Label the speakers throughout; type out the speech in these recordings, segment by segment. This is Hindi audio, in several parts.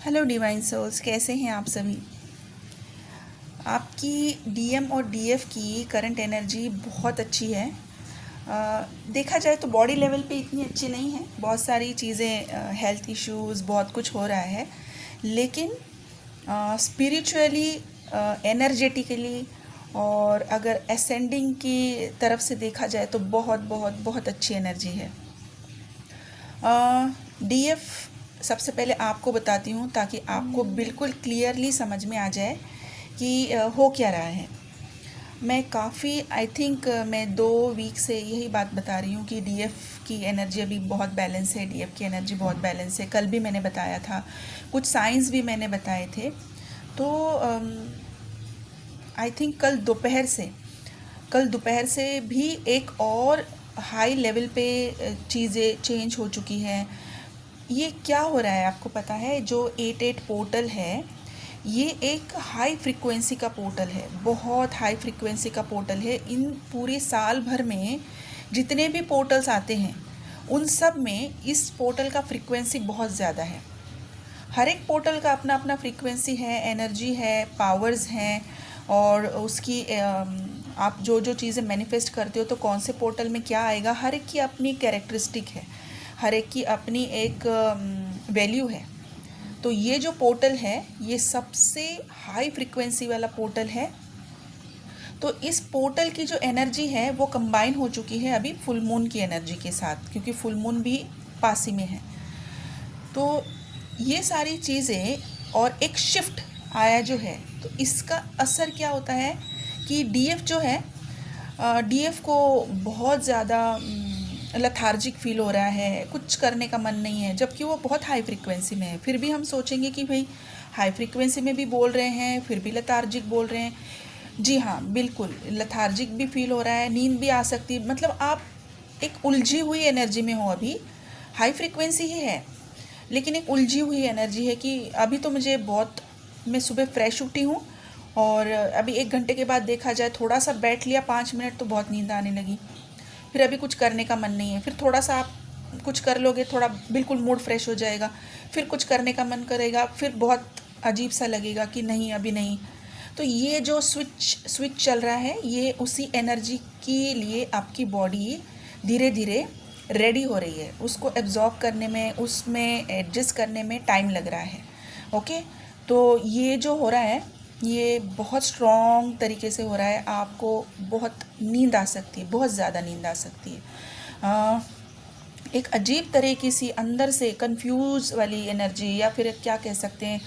Speaker 1: हेलो डिवाइन सोल्स, कैसे हैं आप सभी। आपकी डीएम और डीएफ की करंट एनर्जी बहुत अच्छी है। देखा जाए तो बॉडी लेवल पे इतनी अच्छी नहीं है, बहुत सारी चीज़ें, हेल्थ इश्यूज़, बहुत कुछ हो रहा है, लेकिन स्पिरिचुअली, एनर्जेटिकली और अगर असेंडिंग की तरफ से देखा जाए तो बहुत बहुत बहुत अच्छी एनर्जी है। डीएफ सबसे पहले आपको बताती हूँ ताकि आपको बिल्कुल क्लियरली समझ में आ जाए कि हो क्या रहा है। मैं काफ़ी आई थिंक मैं 2 वीक से यही बात बता रही हूँ कि डीएफ की एनर्जी अभी बहुत बैलेंस है, डीएफ की एनर्जी बहुत बैलेंस है। कल भी मैंने बताया था, कुछ साइंस भी मैंने बताए थे। तो आई थिंक कल दोपहर से भी एक और हाई लेवल पे चीज़ें चेंज हो चुकी हैं। ये क्या हो रहा है आपको पता है? जो 88 पोर्टल है, ये एक हाई फ्रीक्वेंसी का पोर्टल है, बहुत हाई फ्रीक्वेंसी का पोर्टल है। इन पूरे साल भर में जितने भी पोर्टल्स आते हैं उन सब में इस पोर्टल का फ्रीक्वेंसी बहुत ज़्यादा है। हर एक पोर्टल का अपना अपना फ्रीक्वेंसी है, एनर्जी है, पावर्स हैं, और उसकी आप जो जो चीज़ें मैनिफेस्ट करते हो तो कौन से पोर्टल में क्या आएगा, हर एक की अपनी कैरेक्टरिस्टिक है, हर एक की अपनी एक वैल्यू है। तो ये जो पोर्टल है ये सबसे हाई फ्रीक्वेंसी वाला पोर्टल है। तो इस पोर्टल की जो एनर्जी है वो कंबाइन हो चुकी है अभी फुल मून की एनर्जी के साथ, क्योंकि फुल मून भी पास ही में है। तो ये सारी चीज़ें और एक शिफ्ट आया जो है, तो इसका असर क्या होता है कि डीएफ जो है, डीएफ को बहुत ज़्यादा लथार्जिक फील हो रहा है, कुछ करने का मन नहीं है, जबकि वो बहुत हाई फ्रीक्वेंसी में है। फिर भी हम सोचेंगे कि भाई हाई फ्रीक्वेंसी में भी बोल रहे हैं, फिर भी लथार्जिक बोल रहे हैं। जी हाँ, बिल्कुल लथार्जिक भी फील हो रहा है, नींद भी आ सकती है। मतलब आप एक उलझी हुई एनर्जी में हो अभी। हाई फ्रीक्वेंसी ही है लेकिन एक उलझी हुई एनर्जी है कि अभी तो मुझे बहुत, मैं सुबह फ्रेश उठी हूँ और अभी 1 घंटे के बाद देखा जाए थोड़ा सा बैठ लिया 5 मिनट तो बहुत नींद आने लगी। फिर अभी कुछ करने का मन नहीं है, फिर थोड़ा सा आप कुछ कर लोगे, थोड़ा बिल्कुल मूड फ्रेश हो जाएगा, फिर कुछ करने का मन करेगा, फिर बहुत अजीब सा लगेगा कि नहीं अभी नहीं। तो ये जो स्विच चल रहा है ये उसी एनर्जी के लिए आपकी बॉडी धीरे धीरे रेडी हो रही है, उसको एब्जॉर्ब करने में, उसमें एडजस्ट करने में टाइम लग रहा है। ओके, तो ये जो हो रहा है ये बहुत स्ट्रॉन्ग तरीके से हो रहा है। आपको बहुत नींद आ सकती है, बहुत ज़्यादा नींद आ सकती है। एक अजीब तरह की सी अंदर से कंफ्यूज वाली एनर्जी, या फिर क्या कह सकते हैं,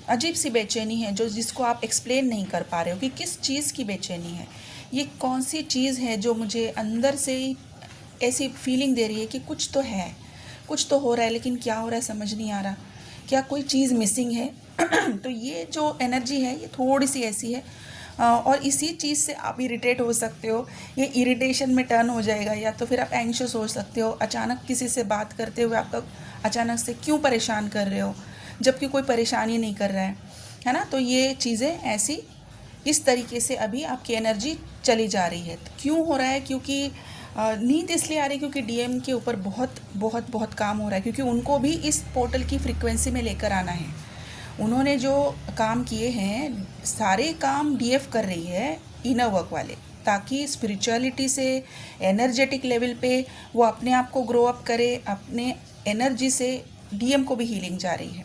Speaker 1: अजीब सी बेचैनी है जो जिसको आप एक्सप्लेन नहीं कर पा रहे हो कि किस चीज़ की बेचैनी है, ये कौन सी चीज़ है जो मुझे अंदर से ऐसी फीलिंग दे रही है कि कुछ तो है, कुछ तो हो रहा है, लेकिन क्या हो रहा है समझ नहीं आ रहा, क्या कोई चीज़ मिसिंग है। तो ये जो एनर्जी है ये थोड़ी सी ऐसी है। और इसी चीज़ से आप इरिटेट हो सकते हो, ये इरिटेशन में टर्न हो जाएगा, या तो फिर आप एंग्शियस हो सकते हो। अचानक किसी से बात करते हुए आपका अचानक से क्यों परेशान कर रहे हो, जबकि कोई परेशान ही नहीं कर रहा है ना। तो ये चीज़ें ऐसी इस तरीके से अभी आपकी एनर्जी चली जा रही है। तो क्यों हो रहा है? क्योंकि नींद इसलिए आ रही है क्योंकि डीएम के ऊपर बहुत बहुत बहुत काम हो रहा है, क्योंकि उनको भी इस पोर्टल की फ्रीक्वेंसी में लेकर आना है। उन्होंने जो काम किए हैं सारे काम डीएफ कर रही है, इनर वर्क वाले, ताकि स्पिरिचुअलिटी से, एनर्जेटिक लेवल पे वो अपने आप को ग्रो अप करे। अपने एनर्जी से डीएम को भी हीलिंग जा रही है,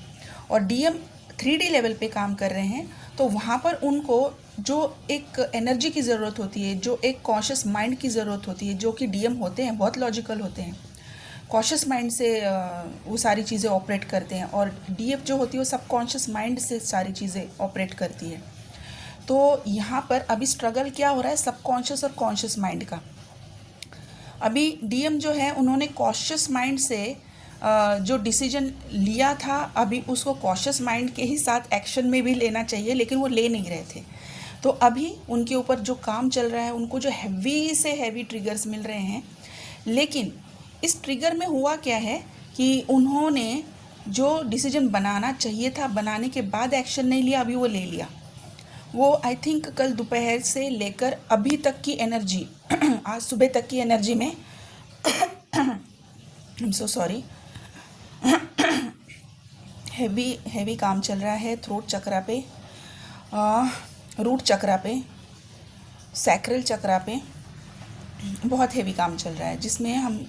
Speaker 1: और डीएम 3D लेवल पे काम कर रहे हैं। तो वहाँ पर उनको जो एक एनर्जी की ज़रूरत होती है, जो एक कॉन्शियस माइंड की ज़रूरत होती है, जो कि डीएम होते हैं बहुत लॉजिकल होते हैं, कॉन्शियस माइंड से वो सारी चीज़ें ऑपरेट करते हैं, और डीएफ जो होती है वो सब कॉन्शियस माइंड से सारी चीज़ें ऑपरेट करती है। तो यहाँ पर अभी स्ट्रगल क्या हो रहा है, सबकॉन्शियस और कॉन्शियस माइंड का। अभी डीएम जो है उन्होंने कॉन्शियस माइंड से जो डिसीजन लिया था, अभी उसको कॉन्शियस माइंड के ही साथ एक्शन में भी लेना चाहिए, लेकिन वो ले नहीं रहे थे। तो अभी उनके ऊपर जो काम चल रहा है, उनको जो हैवी से हैवी ट्रिगर्स मिल रहे हैं। लेकिन इस ट्रिगर में हुआ क्या है कि उन्होंने जो डिसीजन बनाना चाहिए था, बनाने के बाद एक्शन नहीं लिया, अभी वो ले लिया। वो आई थिंक कल दोपहर से लेकर अभी तक की एनर्जी आज सुबह तक की एनर्जी में I am so sorry, heavy heavy काम चल रहा है थ्रोट चक्रा पे, रूट चक्रा पे, सैक्रल चक्रा पे बहुत हैवी काम चल रहा है, जिसमें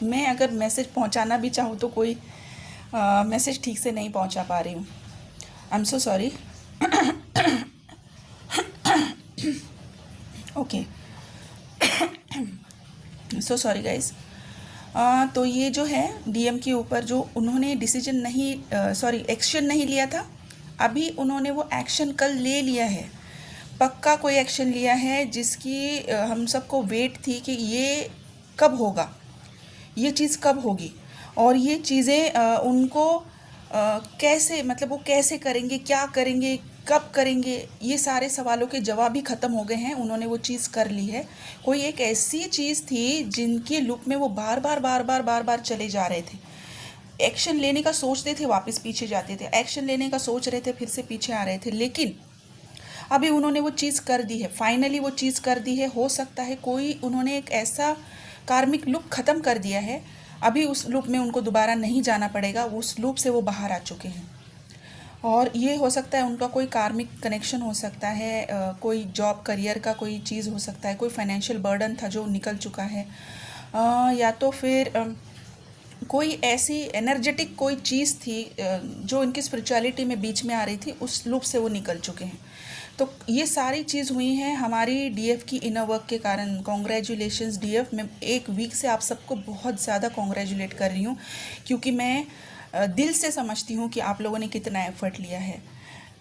Speaker 1: मैं अगर मैसेज पहुंचाना भी चाहूँ तो कोई मैसेज ठीक से नहीं पहुंचा पा रही हूँ। I am so sorry. Okay, so sorry guys. तो ये जो है डीएम के ऊपर जो उन्होंने डिसीजन नहीं एक्शन नहीं लिया था, अभी उन्होंने वो एक्शन कल ले लिया है, पक्का कोई एक्शन लिया है, जिसकी हम सबको वेट थी कि ये कब होगा, ये चीज़ कब होगी, और ये चीज़ें उनको कैसे, मतलब वो कैसे करेंगे, क्या करेंगे, कब करेंगे, ये सारे सवालों के जवाब ही ख़त्म हो गए हैं। उन्होंने वो चीज़ कर ली है। कोई एक ऐसी चीज़ थी जिनके लूप में वो बार बार चले जा रहे थे। एक्शन लेने का सोचते थे, वापस पीछे जाते थे, एक्शन लेने का सोच रहे थे, फिर से पीछे आ रहे थे, लेकिन अभी उन्होंने वो चीज़ कर दी है, फाइनली वो चीज़ कर दी है। हो सकता है कोई उन्होंने एक ऐसा कार्मिक लूप ख़त्म कर दिया है, अभी उस लूप में उनको दोबारा नहीं जाना पड़ेगा, उस लूप से वो बाहर आ चुके हैं। और ये हो सकता है उनका कोई कार्मिक कनेक्शन हो सकता है, कोई जॉब करियर का कोई चीज़ हो सकता है, कोई फाइनेंशियल बर्डन था जो निकल चुका है, या तो फिर कोई ऐसी एनर्जेटिक कोई चीज़ थी जो इनकी स्पिरिचुअलिटी में बीच में आ रही थी, उस लूप से वो निकल चुके हैं। तो ये सारी चीज़ हुई हैं हमारी डीएफ की इनर वर्क के कारण। कॉन्ग्रेचुलेशंस डीएफ, मैं एक वीक से आप सबको बहुत ज़्यादा कॉन्ग्रेचुलेट कर रही हूँ, क्योंकि मैं दिल से समझती हूँ कि आप लोगों ने कितना एफर्ट लिया है।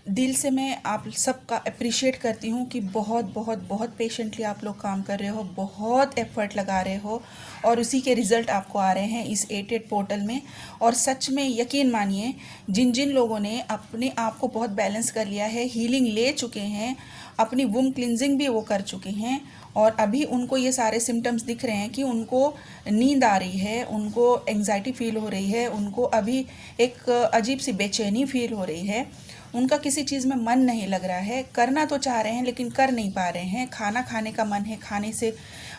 Speaker 1: दिल से मैं आप सबका अप्रिशिएट करती हूँ कि बहुत पेशेंटली आप लोग काम कर रहे हो, बहुत एफर्ट लगा रहे हो, और उसी के रिज़ल्ट आपको आ रहे हैं इस 88 पोर्टल में। और सच में यकीन मानिए, जिन जिन लोगों ने अपने आप को बहुत बैलेंस कर लिया है, हीलिंग ले चुके हैं, अपनी वुम क्लिनजिंग भी वो कर चुके हैं, और अभी उनको ये सारे सिम्टम्स दिख रहे हैं कि उनको नींद आ रही है, उनको एंग्जाइटी फील हो रही है, उनको अभी एक अजीब सी बेचैनी फील हो रही है, उनका किसी चीज़ में मन नहीं लग रहा है, करना तो चाह रहे हैं लेकिन कर नहीं पा रहे हैं, खाना खाने का मन है, खाने से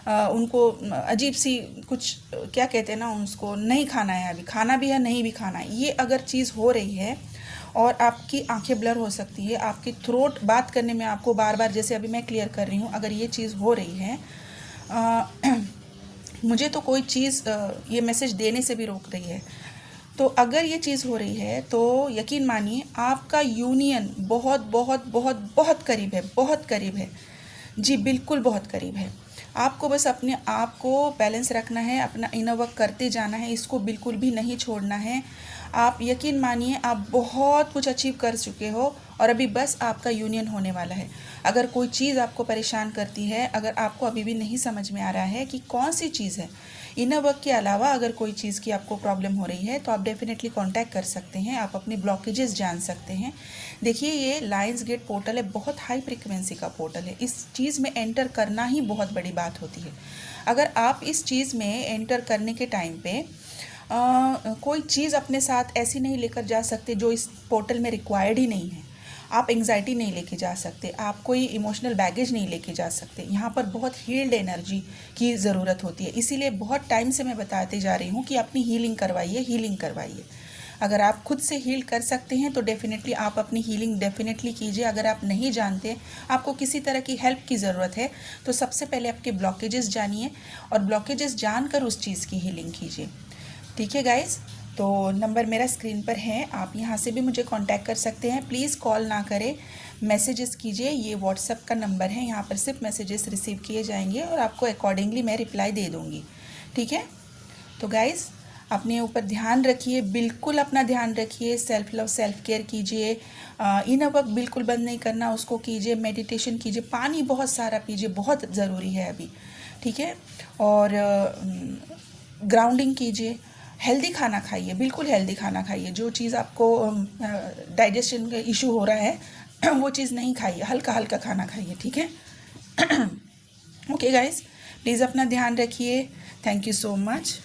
Speaker 1: उनको अजीब सी कुछ, क्या कहते हैं ना, उसको नहीं खाना है, अभी खाना भी है, नहीं भी खाना है, ये अगर चीज़ हो रही है, और आपकी आंखें ब्लर हो सकती है, आपकी थ्रोट बात करने में आपको बार बार, जैसे अभी मैं क्लियर कर रही हूँ, अगर ये चीज़ हो रही है, मुझे तो कोई चीज़ ये मैसेज देने से भी रोक रही है। तो अगर ये चीज़ हो रही है तो यकीन मानिए आपका यूनियन बहुत करीब है, बहुत करीब है जी, बिल्कुल बहुत करीब है। आपको बस अपने आप को बैलेंस रखना है, अपना इनर वर्क करते जाना है, इसको बिल्कुल भी नहीं छोड़ना है। आप यकीन मानिए आप बहुत कुछ अचीव कर चुके हो, और अभी बस आपका यूनियन होने वाला है। अगर कोई चीज़ आपको परेशान करती है, अगर आपको अभी भी नहीं समझ में आ रहा है कि कौन सी चीज़ है, इनर वर्क के अलावा अगर कोई चीज़ की आपको प्रॉब्लम हो रही है, तो आप डेफिनेटली कांटेक्ट कर सकते हैं, आप अपने ब्लॉकेजेस जान सकते हैं। देखिए, ये लायंस गेट पोर्टल है, बहुत हाई फ्रिक्वेंसी का पोर्टल है, इस चीज़ में एंटर करना ही बहुत बड़ी बात होती है। अगर आप इस चीज़ में एंटर करने के टाइम पे कोई चीज़ अपने साथ ऐसी नहीं लेकर जा सकते जो इस पोर्टल में रिक्वायर्ड ही नहीं है। आप एंग्जाइटी नहीं लेके जा सकते, आप कोई इमोशनल बैगेज नहीं लेके जा सकते। यहाँ पर बहुत हील्ड एनर्जी की ज़रूरत होती है, इसीलिए बहुत टाइम से मैं बताते जा रही हूँ कि अपनी हीलिंग करवाइए। अगर आप खुद से हील कर सकते हैं तो डेफिनेटली आप अपनी हीलिंग डेफिनेटली कीजिए। अगर आप नहीं जानते, आपको किसी तरह की हेल्प की ज़रूरत है, तो सबसे पहले आपके ब्लॉकेजेस जानिए, और ब्लॉकेजेस जानकर उस चीज़ की हीलिंग कीजिए। ठीक है गाइज़, तो नंबर मेरा स्क्रीन पर है, आप यहाँ से भी मुझे कांटेक्ट कर सकते हैं। प्लीज़ कॉल ना करें, मैसेजेस कीजिए। ये व्हाट्सएप का नंबर है, यहाँ पर सिर्फ मैसेजेस रिसीव किए जाएंगे और आपको अकॉर्डिंगली मैं रिप्लाई दे दूँगी। ठीक है, तो गाइज़ अपने ऊपर ध्यान रखिए, बिल्कुल अपना ध्यान रखिए, सेल्फ लव सेल्फ केयर कीजिए, इनर वर्क बिल्कुल बंद नहीं करना, उसको कीजिए, मेडिटेशन कीजिए, पानी बहुत सारा पीजिए, बहुत ज़रूरी है अभी। ठीक है, और ग्राउंडिंग कीजिए, हेल्दी खाना खाइए, बिल्कुल हेल्दी खाना खाइए। जो चीज़ आपको डाइजेशन का इशू हो रहा है वो चीज़ नहीं खाइए, हल्का हल्का खाना खाइए। ठीक है, ओके गाइस, प्लीज़ अपना ध्यान रखिए। Thank you so much.